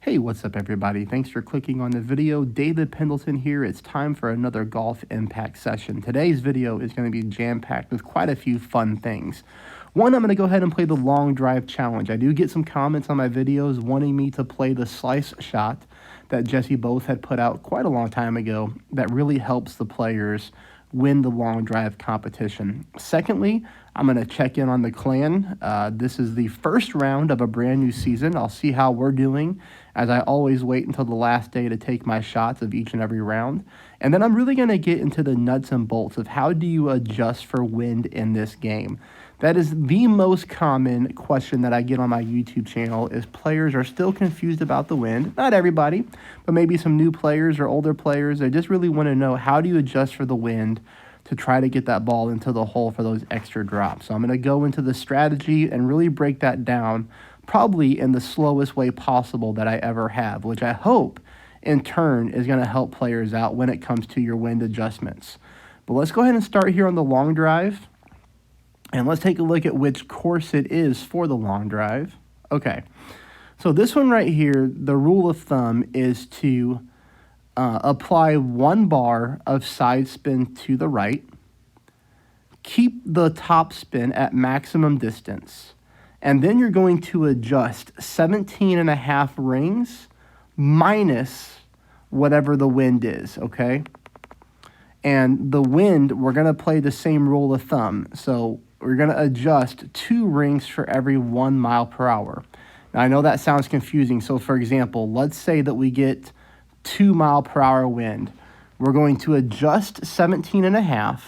Hey, what's up everybody? Thanks for clicking on the video. David Pendleton here. It's time for another Golf Impact session. Today's video is going to be jam-packed with quite a few fun things. One, I'm going to go ahead and play the long drive challenge. I do get some comments on my videos wanting me to play the slice shot that Jesse Bowes had put out quite a long time ago that really helps the players win the long drive competition. Secondly, I'm going to check in on the clan. This is the first round of a brand new season. I'll see how we're doing, as I always wait until the last day to take my shots of each and every round. And then I'm really going to get into the nuts and bolts of how do you adjust for wind in this game. That is the most common question that I get on my YouTube channel, is players are still confused about the wind. Not everybody, but maybe some new players or older players. They just really want to know, how do you adjust for the wind to try to get that ball into the hole for those extra drops. So I'm going to go into the strategy and really break that down, probably in the slowest way possible that I ever have, which I hope in turn is going to help players out when it comes to your wind adjustments. But let's go ahead and start here on the long drive. And let's take a look at which course it is for the long drive. Okay, so this one right here, the rule of thumb is to apply 1 bar of side spin to the right, keep the top spin at maximum distance, and then you're going to adjust 17.5 rings minus whatever the wind is, okay? And the wind, we're going to play the same rule of thumb. So we're going to adjust 2 rings for every 1 mile per hour. Now, I know that sounds confusing. So, for example, let's say that we get 2 mile per hour wind. We're going to adjust 17.5,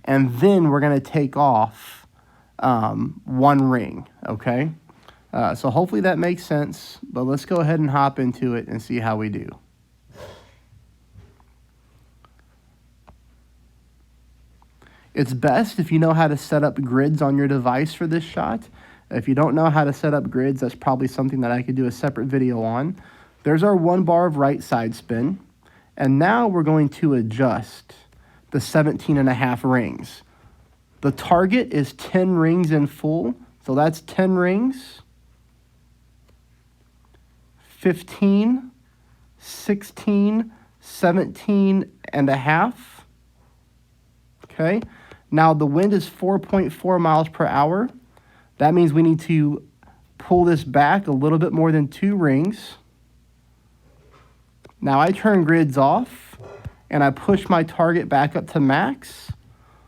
and then we're going to take off 1 ring, okay? So hopefully that makes sense, but let's go ahead and hop into it and see how we do. It's best if you know how to set up grids on your device for this shot. If you don't know how to set up grids, that's probably something that I could do a separate video on. There's our 1 bar of right side spin. And now we're going to adjust the 17.5 rings. The target is 10 rings in full. So that's 10 rings. 15, 16, 17.5. Okay. Now the wind is 4.4 miles per hour. That means we need to pull this back a little bit more than 2 rings. Now I turn grids off and I push my target back up to max.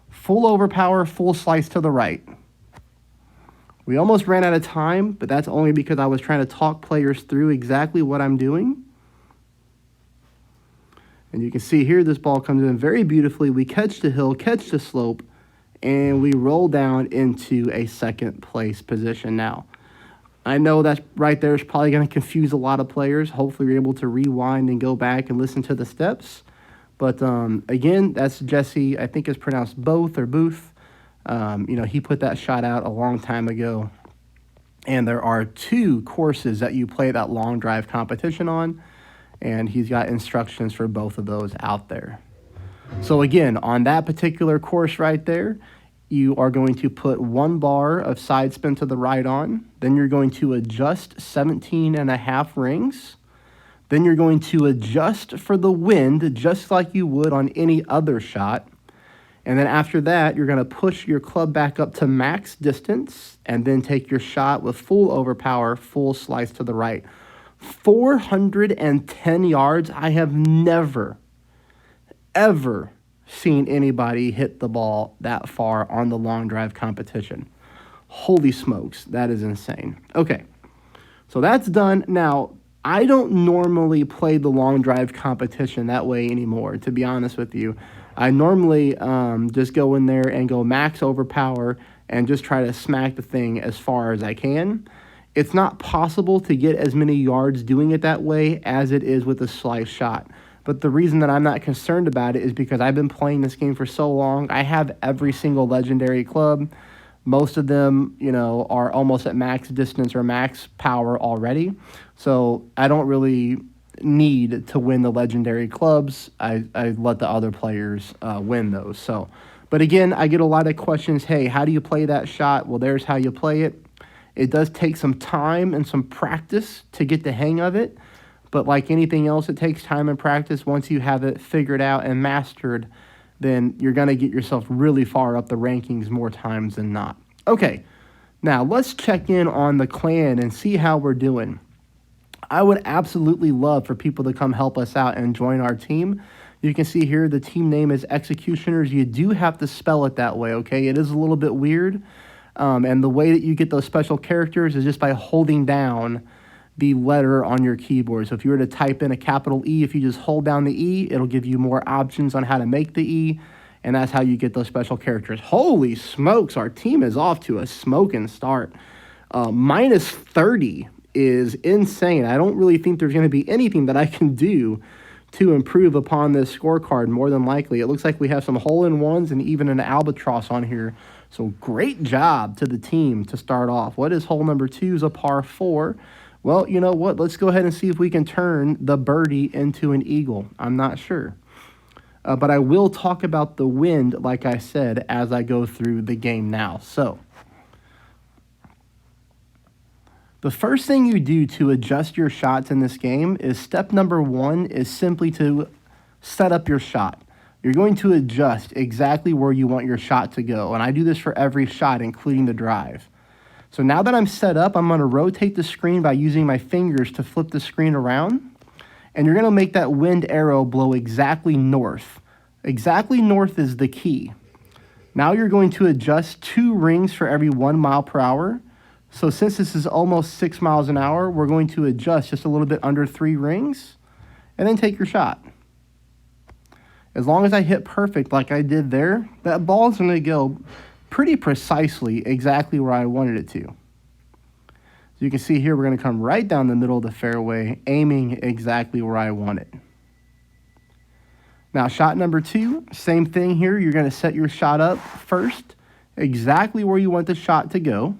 Full overpower, full slice to the right. We almost ran out of time, but that's only because I was trying to talk players through exactly what I'm doing. And you can see here, this ball comes in very beautifully. We catch the hill, catch the slope, and we roll down into a second place position now. I know that right there is probably going to confuse a lot of players. Hopefully you're able to rewind and go back and listen to the steps. But again, that's Jesse, I think it's pronounced Both or Booth. He put that shot out a long time ago. And there are 2 courses that you play that long drive competition on. And he's got instructions for both of those out there. So again, on that particular course right there, you are going to put 1 bar of side spin to the right on. Then you're going to adjust 17.5 rings. Then you're going to adjust for the wind just like you would on any other shot. And then after that, you're going to push your club back up to max distance and then take your shot with full overpower, full slice to the right. 410 yards. I have never, ever seen anybody hit the ball that far on the long drive competition. Holy smokes, that is insane. Okay, so that's done. Now, I don't normally play the long drive competition that way anymore, to be honest with you. I normally just go in there and go max overpower and just try to smack the thing as far as I can. It's not possible to get as many yards doing it that way as it is with a slice shot. But the reason that I'm not concerned about it is because I've been playing this game for so long. I have every single legendary club. Most of them, are almost at max distance or max power already. So I don't really need to win the legendary clubs. I let the other players win those. But again, I get a lot of questions. Hey, how do you play that shot? Well, there's how you play it. It does take some time and some practice to get the hang of it, but like anything else, it takes time and practice. Once you have it figured out and mastered, then you're going to get yourself really far up the rankings more times than not. Okay, now let's check in on the clan and see how we're doing. I would absolutely love for people to come help us out and join our team. You can see here the team name is Executioners. You do have to spell it that way, okay? It is a little bit weird. And the way that you get those special characters is just by holding down the letter on your keyboard. So if you were to type in a capital E, if you just hold down the E, it'll give you more options on how to make the E, and that's how you get those special characters. Holy smokes, our team is off to a smoking start. Minus 30 is insane. I don't really think there's going to be anything that I can do to improve upon this scorecard. More than likely, it looks like we have some hole-in-ones and even an albatross on here. So great job to the team to start off. What is hole number 2? Is a par 4. Well, you know what? Let's go ahead and see if we can turn the birdie into an eagle. I'm not sure. But I will talk about the wind, like I said, as I go through the game now. So the first thing you do to adjust your shots in this game is step number 1 is simply to set up your shot. You're going to adjust exactly where you want your shot to go. And I do this for every shot, including the drive. So now that I'm set up, I'm going to rotate the screen by using my fingers to flip the screen around. And you're going to make that wind arrow blow exactly north. Exactly north is the key. Now you're going to adjust 2 rings for every 1 mile per hour. So since this is almost 6 miles an hour, we're going to adjust just a little bit under 3 rings. And then take your shot. As long as I hit perfect like I did there, that ball is going to go pretty precisely exactly where I wanted it to. So you can see here we're going to come right down the middle of the fairway, aiming exactly where I want it. Now shot number 2, same thing here. You're going to set your shot up first, exactly where you want the shot to go.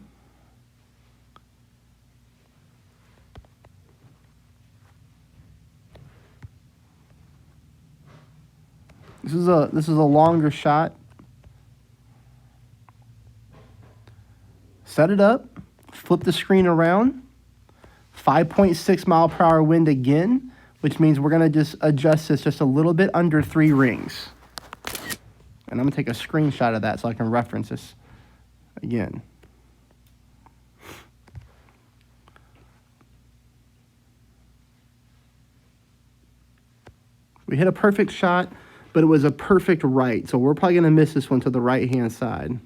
This is a longer shot. Set it up, flip the screen around, 5.6 mile per hour wind again, which means we're going to just adjust this just a little bit under 3 rings. And I'm going to take a screenshot of that so I can reference this again. We hit a perfect shot, but it was a perfect right. So we're probably going to miss this one to the right-hand side,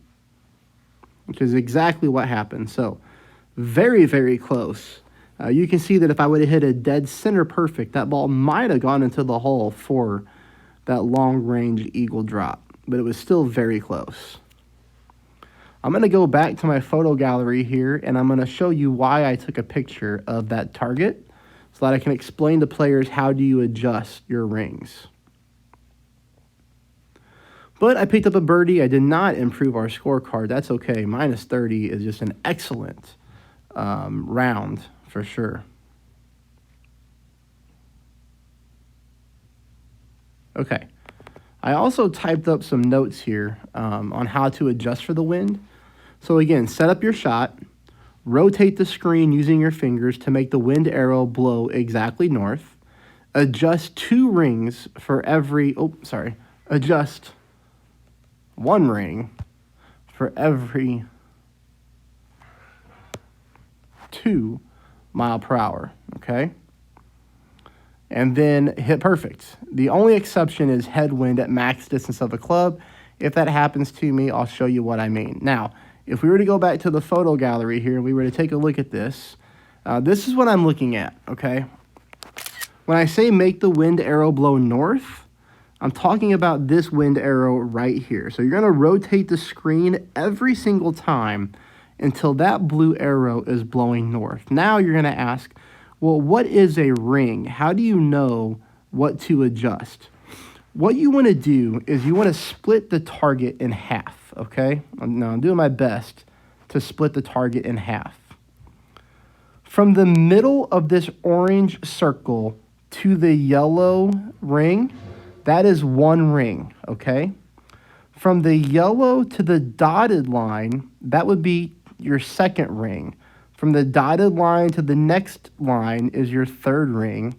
which is exactly what happened. So very, very close. You can see that if I would have hit a dead center perfect, that ball might have gone into the hole for that long-range eagle drop, but it was still very close. I'm going to go back to my photo gallery here, and I'm going to show you why I took a picture of that target so that I can explain to players how do you adjust your rings. But I picked up a birdie. I did not improve our scorecard. That's okay. Minus 30 is just an excellent round for sure. Okay. I also typed up some notes here on how to adjust for the wind. So again, set up your shot. Rotate the screen using your fingers to make the wind arrow blow exactly north. Adjust 2 rings for every... Adjust 1 ring for every 2 mile per hour, okay? And then hit perfect. The only exception is headwind at max distance of the club. If that happens to me, I'll show you what I mean. Now, if we were to go back to the photo gallery here and we were to take a look at this, this is what I'm looking at, okay? When I say make the wind arrow blow north, I'm talking about this wind arrow right here. So you're going to rotate the screen every single time until that blue arrow is blowing north. Now you're going to ask, well, what is a ring? How do you know what to adjust? What you want to do is you want to split the target in half, okay? Now I'm doing my best to split the target in half. From the middle of this orange circle to the yellow ring, that is 1 ring, okay? From the yellow to the dotted line, that would be your second ring. From the dotted line to the next line is your third ring.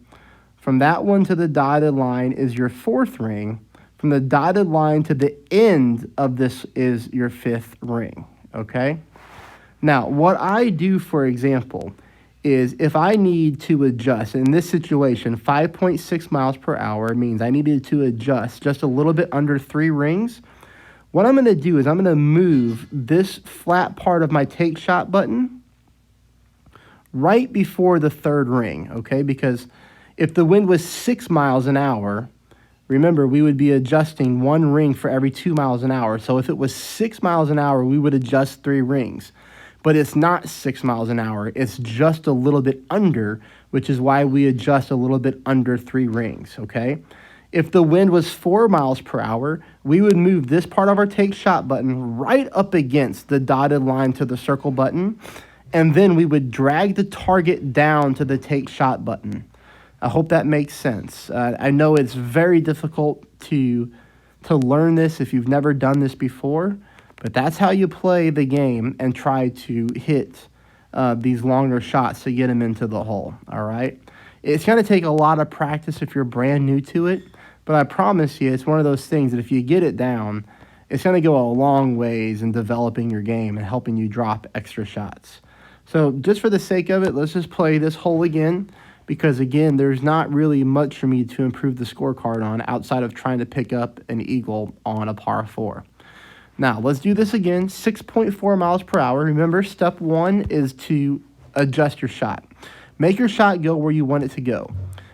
From that one to the dotted line is your fourth ring. From the dotted line to the end of this is your fifth ring, okay? Now, what I do, for example, is if I need to adjust, in this situation, 5.6 miles per hour means I needed to adjust just a little bit under 3 rings. What I'm going to do is I'm going to move this flat part of my take shot button right before the third ring, okay? Because if the wind was 6 miles an hour, remember, we would be adjusting 1 ring for every 2 miles an hour. So if it was 6 miles an hour, we would adjust 3 rings. But it's not 6 miles an hour. It's just a little bit under, which is why we adjust a little bit under 3 rings, okay? If the wind was 4 miles per hour, we would move this part of our take shot button right up against the dotted line to the circle button, and then we would drag the target down to the take shot button. I hope that makes sense. I know it's very difficult to learn this if you've never done this before, but that's how you play the game and try to hit these longer shots to get them into the hole, all right? It's going to take a lot of practice if you're brand new to it, but I promise you it's one of those things that if you get it down, it's going to go a long ways in developing your game and helping you drop extra shots. So just for the sake of it, let's just play this hole again, because again, there's not really much for me to improve the scorecard on outside of trying to pick up an eagle on a par 4. Now, let's do this again, 6.4 miles per hour. Remember, step 1 is to adjust your shot. Make your shot go where you want it to go.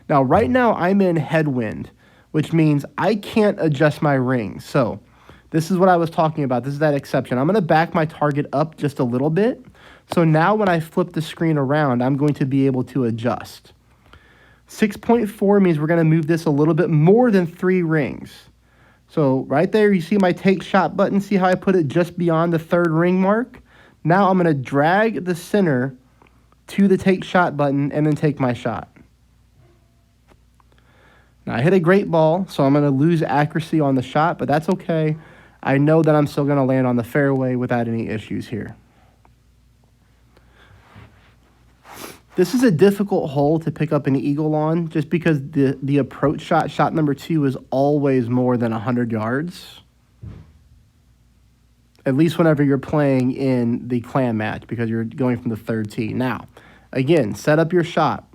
Now, right now, I'm in headwind, which means I can't adjust my ring. So this is what I was talking about. This is that exception. I'm going to back my target up just a little bit. So now when I flip the screen around, I'm going to be able to adjust. 6.4 means we're going to move this a little bit more than 3 rings. So right there, you see my take shot button. See how I put it just beyond the third ring mark? Now I'm going to drag the center to the take shot button and then take my shot. Now I hit a great ball, so I'm going to lose accuracy on the shot, but that's okay. I know that I'm still going to land on the fairway without any issues here. This is a difficult hole to pick up an eagle on just because the approach shot, shot number 2, is always more than 100 yards. At least whenever you're playing in the clan match because you're going from the third tee. Now, again, set up your shot.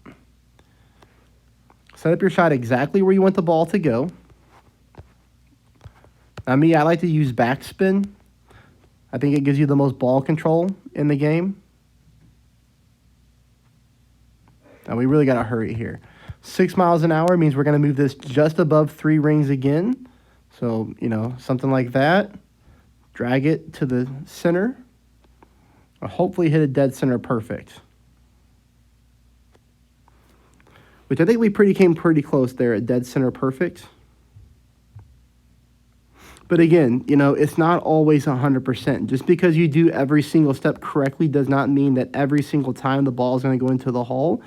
Set up your shot exactly where you want the ball to go. Now, me, I like to use backspin. I think it gives you the most ball control in the game. Now, we really got to hurry here. 6 miles an hour means we're going to move this just above 3 rings again. So, something like that. Drag it to the center. Or hopefully hit a dead center perfect. Which I think we came pretty close there at dead center perfect. But again, it's not always 100%. Just because you do every single step correctly does not mean that every single time the ball is going to go into the hole.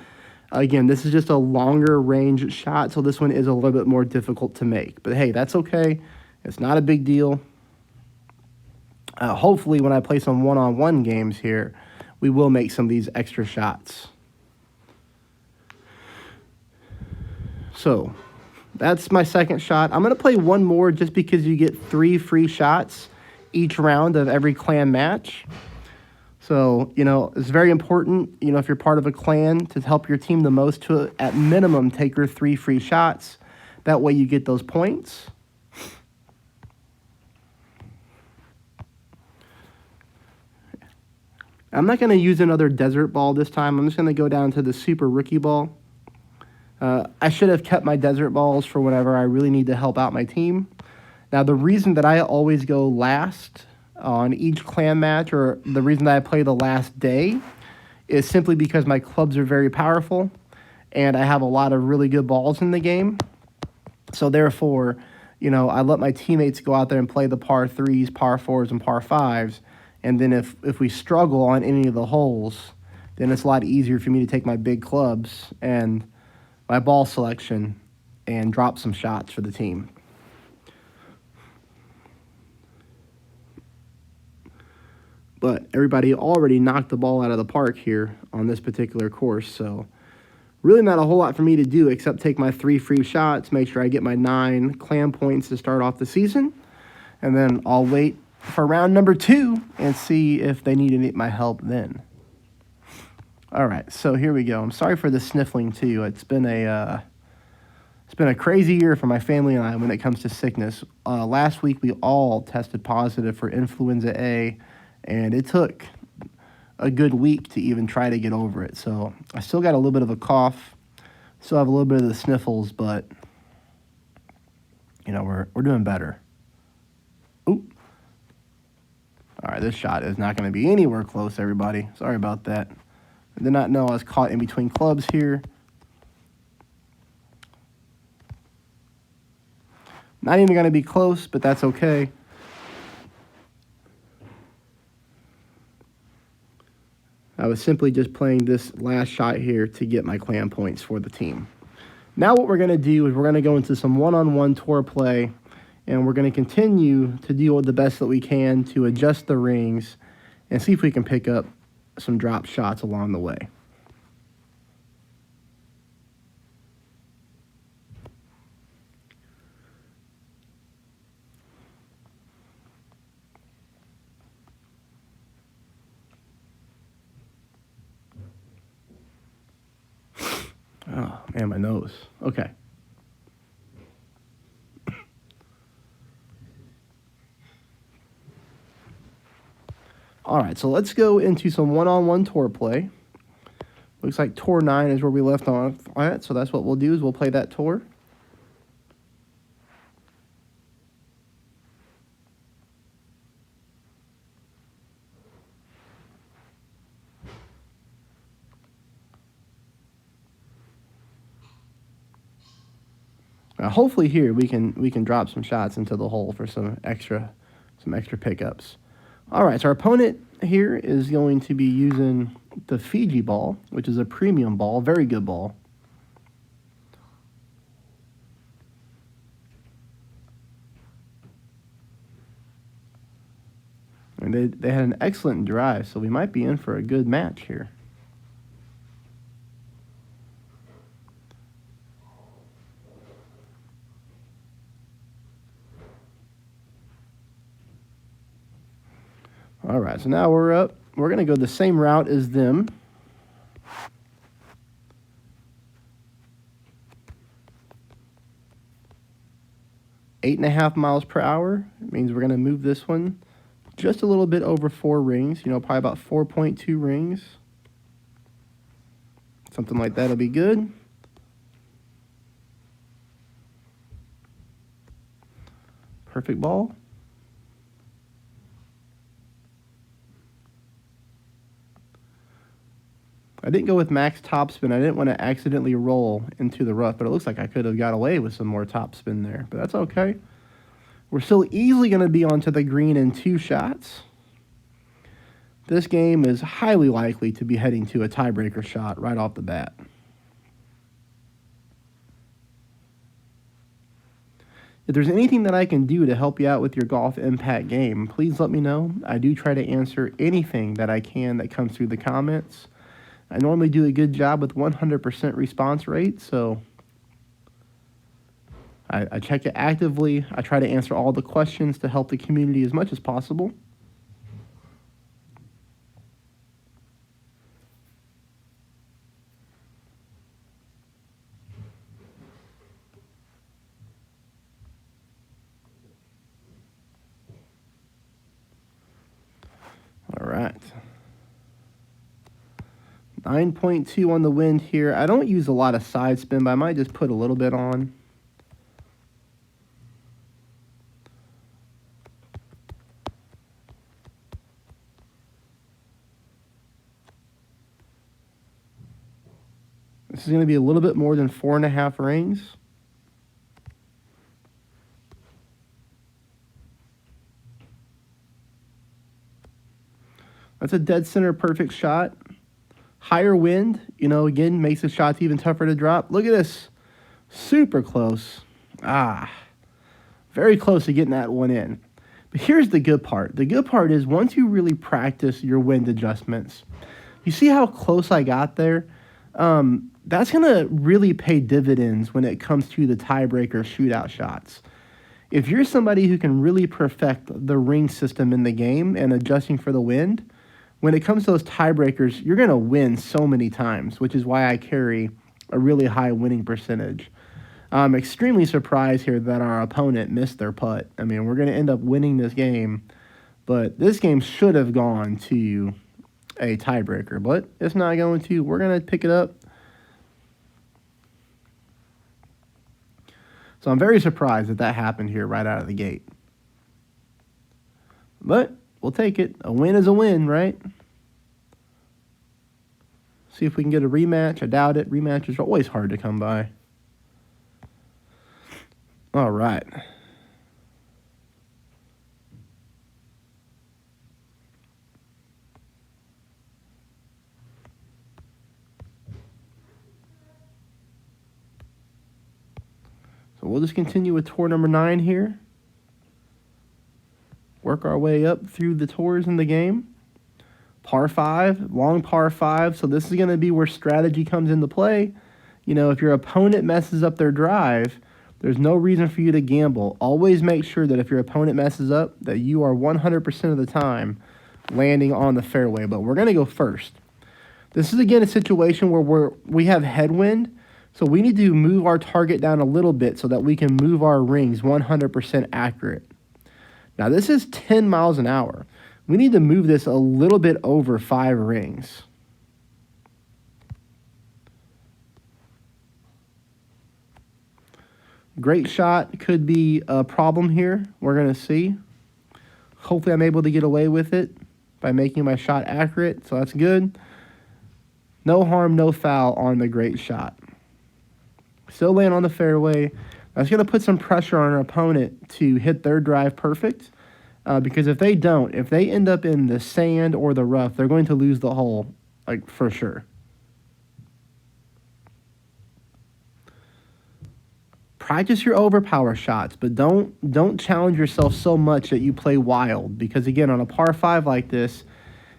Again, this is just a longer range shot, so this one is a little bit more difficult to make. But hey, that's okay. It's not a big deal. Hopefully, when I play some one-on-one games here, we will make some of these extra shots. So, that's my second shot. I'm going to play one more just because you get 3 free shots each round of every clan match. So, it's very important, if you're part of a clan, to help your team the most to, at minimum, take your 3 free shots. That way you get those points. I'm not going to use another desert ball this time. I'm just going to go down to the super rookie ball. I should have kept my desert balls for whenever I really need to help out my team. Now, the reason that I always go last on each clan match, or the reason that I play the last day, is simply because my clubs are very powerful and I have a lot of really good balls in the game. So therefore, I let my teammates go out there and play the par 3s, par 4s, and par 5s. And then if we struggle on any of the holes, then it's a lot easier for me to take my big clubs and my ball selection and drop some shots for the team. But everybody already knocked the ball out of the park here on this particular course, so really not a whole lot for me to do except take my 3 free shots, make sure I get my 9 clam points to start off the season, and then I'll wait for round number 2 and see if they need my help then. All right, so here we go. I'm sorry for the sniffling too. It's been a crazy year for my family and I when it comes to sickness. Last week we all tested positive for influenza A, and it took a good week to even try to get over it. So I still got a little bit of a cough, still have a little bit of the sniffles, but you know, we're doing better. Oop. All right, this shot is not going to be anywhere close, everybody. Sorry about that. I did not know I was caught in between clubs here. Not even going to be close, but that's okay. I was simply just playing this last shot here to get my clam points for the team. Now what we're going to do is we're going to go into some one-on-one tour play, and we're going to continue to do the best that we can to adjust the rings and see if we can pick up some drop shots along the way. Oh, man, my nose. Okay. All right, so let's go into some one-on-one tour play. Looks like tour 9 is where we left off at, so that's what we'll do is we'll play that tour. Now, hopefully here we can drop some shots into the hole for some extra pickups. All right, so our opponent here is going to be using the Fiji ball, which is a premium ball, very good ball. And they had an excellent drive, so we might be in for a good match here. All right, so now we're up. We're going to go the same route as them. Eight and a half miles per hour. It means we're going to move this one just a little bit over 4 rings, you know, probably about 4.2 rings. Something like that will be good. Perfect ball. I didn't go with max topspin. I didn't want to accidentally roll into the rough, but it looks like I could have got away with some more topspin there, but that's okay. We're still easily going to be onto the green in 2 shots. This game is highly likely to be heading to a tiebreaker shot right off the bat. If there's anything that I can do to help you out with your Golf Impact game, please let me know. I do try to answer anything that I can that comes through the comments. I normally do a good job with 100% response rate, so I check it actively. I try to answer all the questions to help the community as much as possible. All right. 9.2 on the wind here. I don't use a lot of side spin, but I might just put a little bit on. This is going to be a little bit more than 4.5 rings. That's a dead center perfect shot. Higher wind, you know, again, makes the shots even tougher to drop. Look at this. Super close. Very close to getting that one in. But here's the good part. The good part is once you really practice your wind adjustments, you see how close I got there? That's going to really pay dividends when it comes to the tiebreaker shootout shots. If you're somebody who can really perfect the ring system in the game and adjusting for the wind, when it comes to those tiebreakers, you're going to win so many times, which is why I carry a really high winning percentage. I'm extremely surprised here that our opponent missed their putt. I mean, we're going to end up winning this game, but this game should have gone to a tiebreaker, but it's not going to. We're going to pick it up. So I'm very surprised that happened here right out of the gate. But we'll take it. A win is a win, right? See if we can get a rematch. I doubt it. Rematches are always hard to come by. All right. So we'll just continue with tour number 9 here. Work our way up through the tours in the game. Par 5, long par 5. So this is going to be where strategy comes into play. You know, if your opponent messes up their drive, there's no reason for you to gamble. Always make sure that if your opponent messes up, that you are 100% of the time landing on the fairway. But we're going to go first. This is, again, a situation where we have headwind. So we need to move our target down a little bit so that we can move our rings 100% accurate. Now, this is 10 miles an hour. We need to move this a little bit over 5 rings. Great shot could be a problem here. We're going to see. Hopefully I'm able to get away with it by making my shot accurate, so that's good. No harm, no foul on the great shot. Still laying on the fairway. That's going to put some pressure on our opponent to hit their drive perfect. Because if they don't, if they end up in the sand or the rough, they're going to lose the hole, like, for sure. Practice your overpower shots, but don't challenge yourself so much that you play wild. Because, again, on a par 5 like this,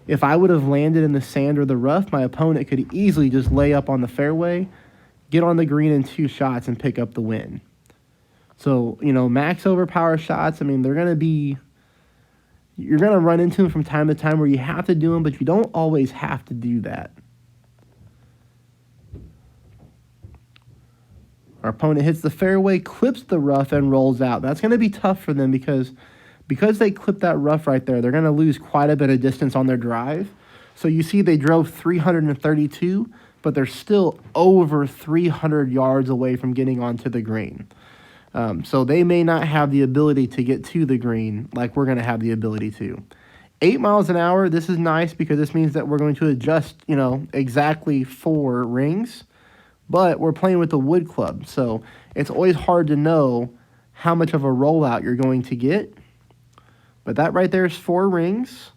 if I would have landed in the sand or the rough, my opponent could easily just lay up on the fairway, get on the green in 2 shots, and pick up the win. So, you know, max overpower shots, I mean, they're going to be... You're going to run into them from time to time where you have to do them, but you don't always have to do that. Our opponent hits the fairway, clips the rough, and rolls out. That's going to be tough for them because they clip that rough right there, they're going to lose quite a bit of distance on their drive. So you see they drove 332, but they're still over 300 yards away from getting onto the green. So they may not have the ability to get to the green like we're going to have the ability to. 8 miles an hour, this is nice because this means that we're going to adjust, you know, exactly 4 rings. But we're playing with the wood club, so it's always hard to know how much of a rollout you're going to get. But that right there is 4 rings.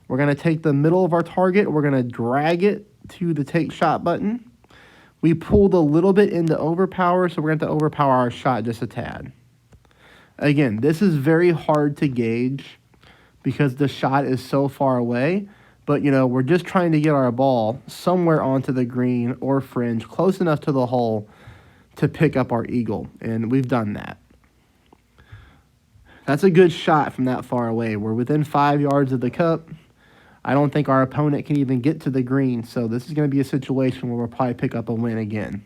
We're going to take the middle of our target. We're going to drag it to the take shot button. We pulled a little bit into overpower, so we're going to have to overpower our shot just a tad. Again, this is very hard to gauge because the shot is so far away. But, you know, we're just trying to get our ball somewhere onto the green or fringe, close enough to the hole to pick up our eagle. And we've done that. That's a good shot from that far away. We're within 5 yards of the cup. I don't think our opponent can even get to the green. So this is going to be a situation where we'll probably pick up a win again.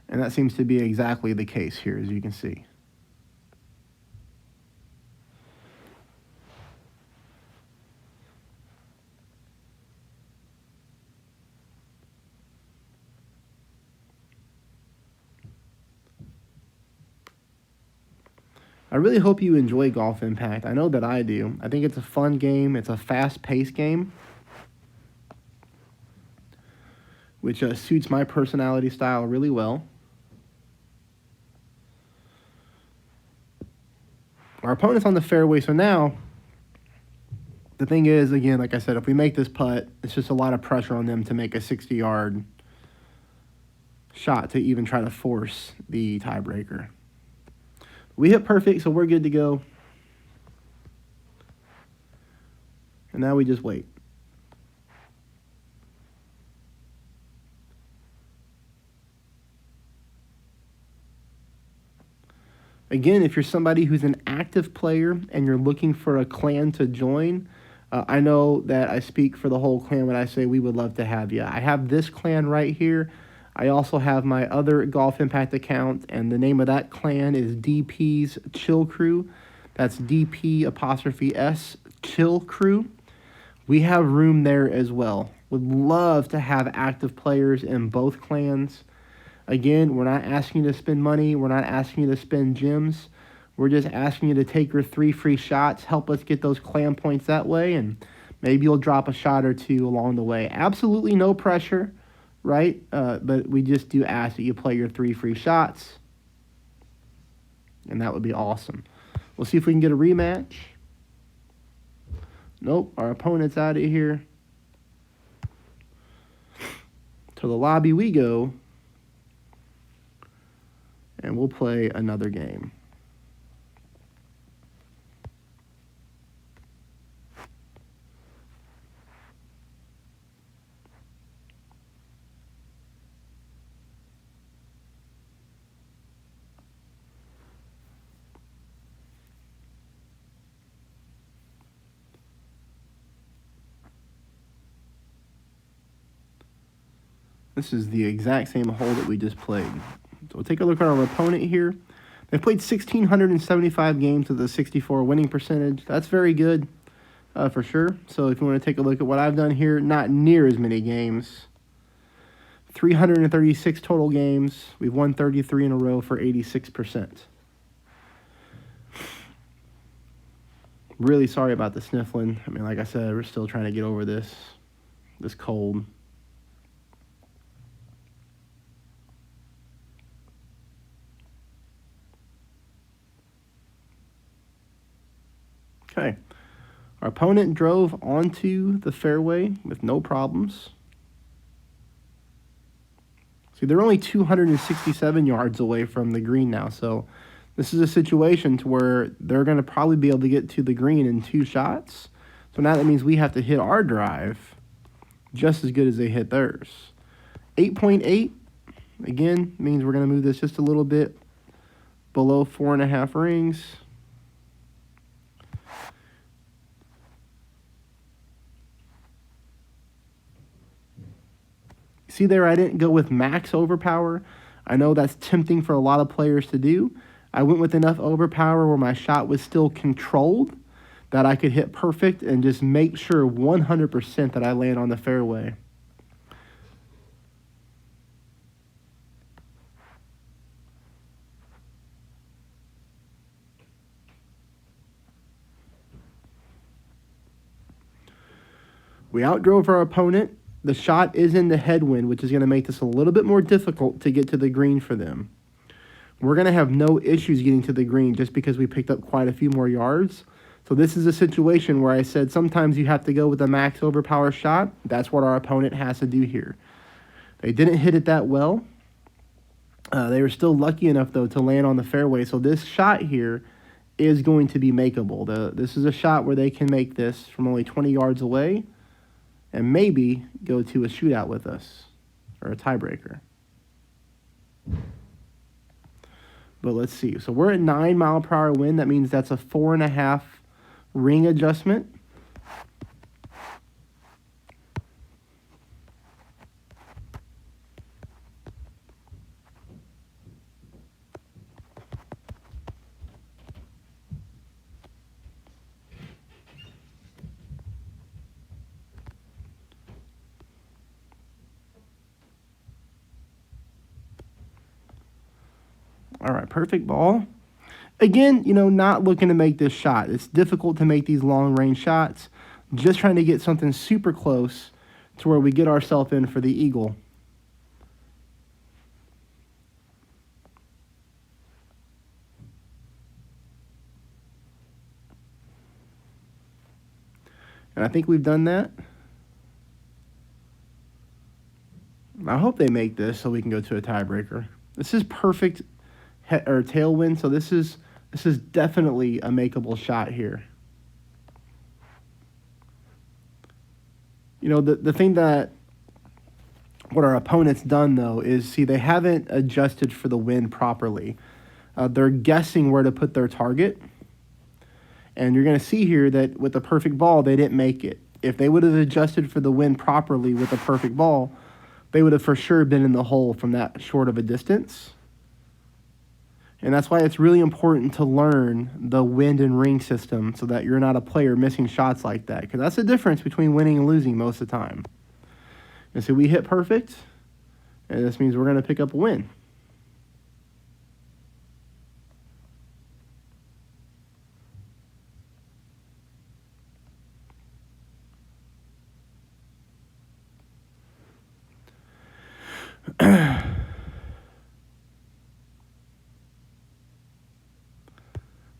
And that seems to be exactly the case here, as you can see. I really hope you enjoy Golf Impact. I know that I do. I think it's a fun game. It's a fast-paced game, which suits my personality style really well. Our opponent's on the fairway, so now the thing is, again, like I said, if we make this putt, it's just a lot of pressure on them to make a 60-yard shot to even try to force the tiebreaker. We hit perfect, so we're good to go. And now we just wait. Again, if you're somebody who's an active player and you're looking for a clan to join, I know that I speak for the whole clan when I say we would love to have you. I have this clan right here. I also have my other Golf Impact account, and the name of that clan is DP's Chill Crew. That's DP''S Chill Crew. We have room there as well. Would love to have active players in both clans. Again, we're not asking you to spend money. We're not asking you to spend gems. We're just asking you to take your 3 free shots, help us get those clan points that way, and maybe you'll drop a shot or two along the way. Absolutely no pressure, right? But we just do ask that you play your 3 free shots, and that would be awesome. We'll see if we can get a rematch. Nope, our opponent's out of here. To the lobby we go. And we'll play another game. This is the exact same hole that we just played. So we'll take a look at our opponent here. They've played 1,675 games with a 64 winning percentage. That's very good, for sure. So if you want to take a look at what I've done here, not near as many games. 336 total games. We've won 33 in a row for 86%. Really sorry about the sniffling. I mean, like I said, we're still trying to get over this cold. Okay, our opponent drove onto the fairway with no problems. See, they're only 267 yards away from the green now, so this is a situation to where they're going to probably be able to get to the green in 2 shots. So now that means we have to hit our drive just as good as they hit theirs. 8.8, again, means we're going to move this just a little bit below 4.5 rings. See there, I didn't go with max overpower. I know that's tempting for a lot of players to do. I went with enough overpower where my shot was still controlled, that I could hit perfect and just make sure 100% that I land on the fairway. We outdrove our opponent. The shot is in the headwind, which is going to make this a little bit more difficult to get to the green for them. We're going to have no issues getting to the green just because we picked up quite a few more yards. So this is a situation where I said sometimes you have to go with a max overpower shot. That's what our opponent has to do here. They didn't hit it that well. They were still lucky enough, though, to land on the fairway. So this shot here is going to be makeable. This is a shot where they can make this from only 20 yards away and maybe go to a shootout with us, or a tiebreaker. But let's see. So we're at 9 mile per hour wind. That means that's a 4.5 ring adjustment. All right, perfect ball. Again, not looking to make this shot. It's difficult to make these long-range shots. Just trying to get something super close to where we get ourselves in for the eagle. And I think we've done that. I hope they make this so we can go to a tiebreaker. This is perfect tailwind, so this is definitely a makeable shot here. You know, the thing that what our opponent's done, though, is, see, they haven't adjusted for the wind properly. They're guessing where to put their target. And you're going to see here that with the perfect ball, they didn't make it. If they would have adjusted for the wind properly with a perfect ball, they would have for sure been in the hole from that short of a distance. And that's why it's really important to learn the wind and ring system so that you're not a player missing shots like that. Because that's the difference between winning and losing most of the time. And so we hit perfect, and this means we're going to pick up a win.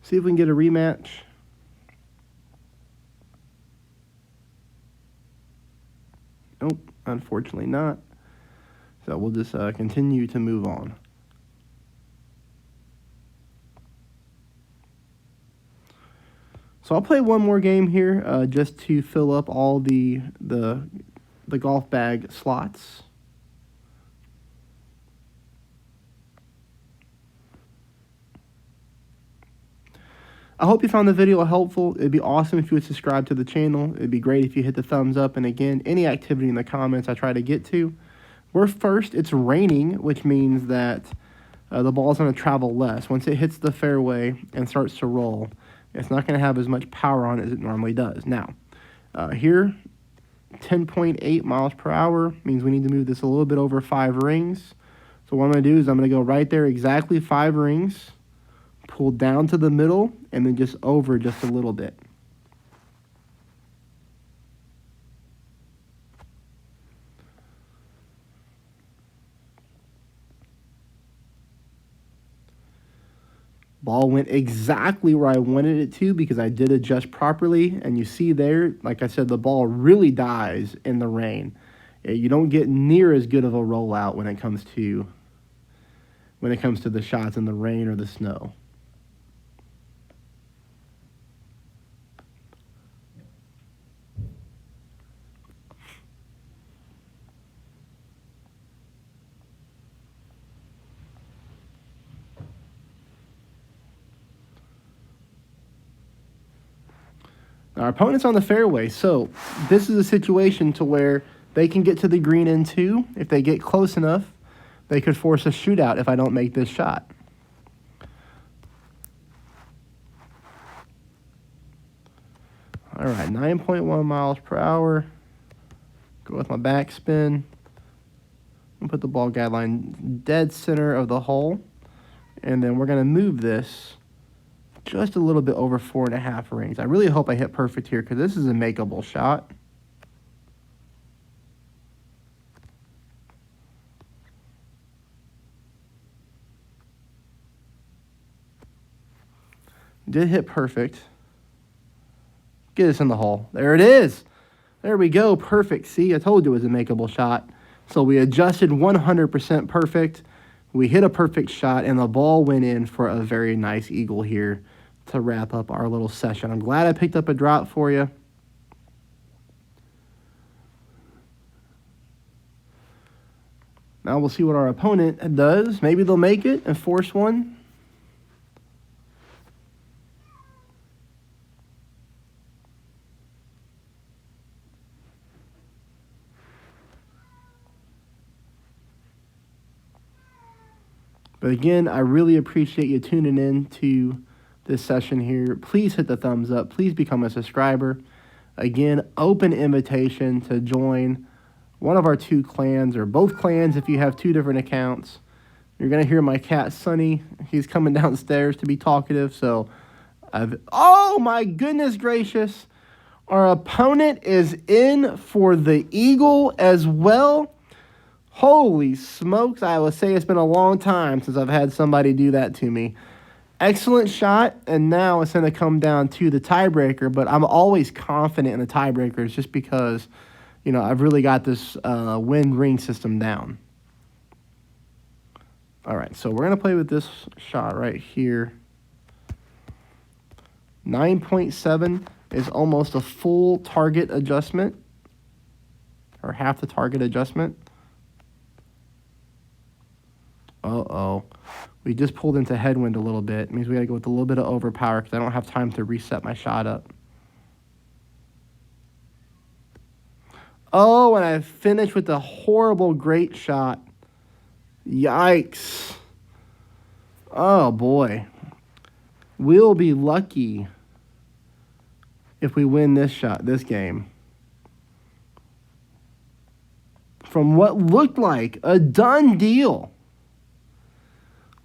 See if we can get a rematch. Nope, unfortunately not. So we'll just continue to move on. So I'll play one more game here just to fill up all the golf bag slots. I hope you found the video helpful. It'd be awesome if you would subscribe to the channel. It'd be great if you hit the thumbs up. And again, any activity in the comments I try to get to. We're first. It's raining, which means that the ball's going to travel less. Once it hits the fairway and starts to roll, it's not going to have as much power on it as it normally does. Now, here, 10.8 miles per hour means we need to move this a little bit over 5 rings. So what I'm going to do is I'm going to go right there, exactly 5 rings. Pull down to the middle, and then just over just a little bit. Ball went exactly where I wanted it to because I did adjust properly. And you see there, like I said, the ball really dies in the rain. You don't get near as good of a rollout when it comes to the shots in the rain or the snow. Our opponent's on the fairway, so this is a situation to where they can get to the green in 2. If they get close enough, they could force a shootout if I don't make this shot. All right, 9.1 miles per hour. Go with my backspin. And put the ball guideline dead center of the hole. And then we're going to move this just a little bit over 4.5 rings. I really hope I hit perfect here because this is a makeable shot. Did hit perfect. Get us in the hole. There it is. There we go. Perfect. See, I told you it was a makeable shot. So we adjusted 100% perfect. We hit a perfect shot, and the ball went in for a very nice eagle here to wrap up our little session. I'm glad I picked up a drop for you. Now we'll see what our opponent does. Maybe they'll make it and force one. But again, I really appreciate you tuning in to this session here. Please hit the thumbs up. Please become a subscriber. Again, open invitation to join one of our 2 clans, or both clans if you have 2 different accounts. You're going to hear my cat, Sunny. He's coming downstairs to be talkative. So, oh my goodness gracious. Our opponent is in for the eagle as well. Holy smokes, I will say it's been a long time since I've had somebody do that to me. Excellent shot, and now it's going to come down to the tiebreaker, but I'm always confident in the tiebreakers just because, you know, I've really got this wind ring system down. All right, so we're going to play with this shot right here. 9.7 is almost a full target adjustment, or half the target adjustment. Uh-oh. We just pulled into headwind a little bit. It means we got to go with a little bit of overpower because I don't have time to reset my shot up. Oh, and I finished with a horrible great shot. Yikes. Oh, boy. We'll be lucky if we win this shot, this game. From what looked like a done deal.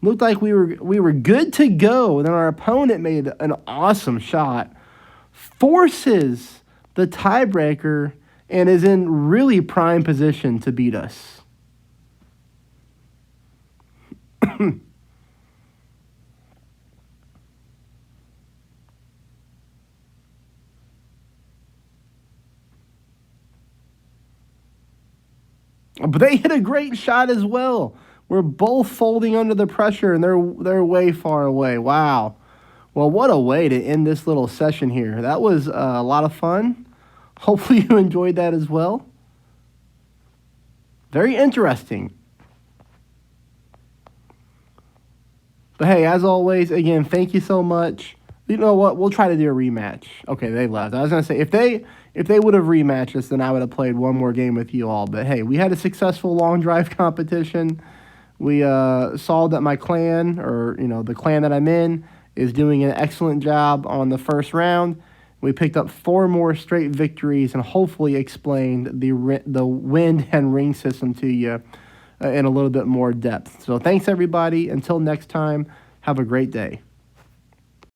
Looked like we were good to go. And then our opponent made an awesome shot. Forces the tiebreaker and is in really prime position to beat us. But they hit a great shot as well. We're both folding under the pressure, and they're way far away. Wow. Well, what a way to end this little session here. That was a lot of fun. Hopefully you enjoyed that as well. Very interesting. But hey, as always, again, thank you so much. You know what? We'll try to do a rematch. Okay, they left. I was going to say, if they would have rematched us, then I would have played one more game with you all. But hey, we had a successful long drive competition. We saw that my clan, or the clan that I'm in, is doing an excellent job on the first round. We picked up 4 more straight victories and hopefully explained the wind and ring system to you in a little bit more depth. So thanks, everybody. Until next time, have a great day.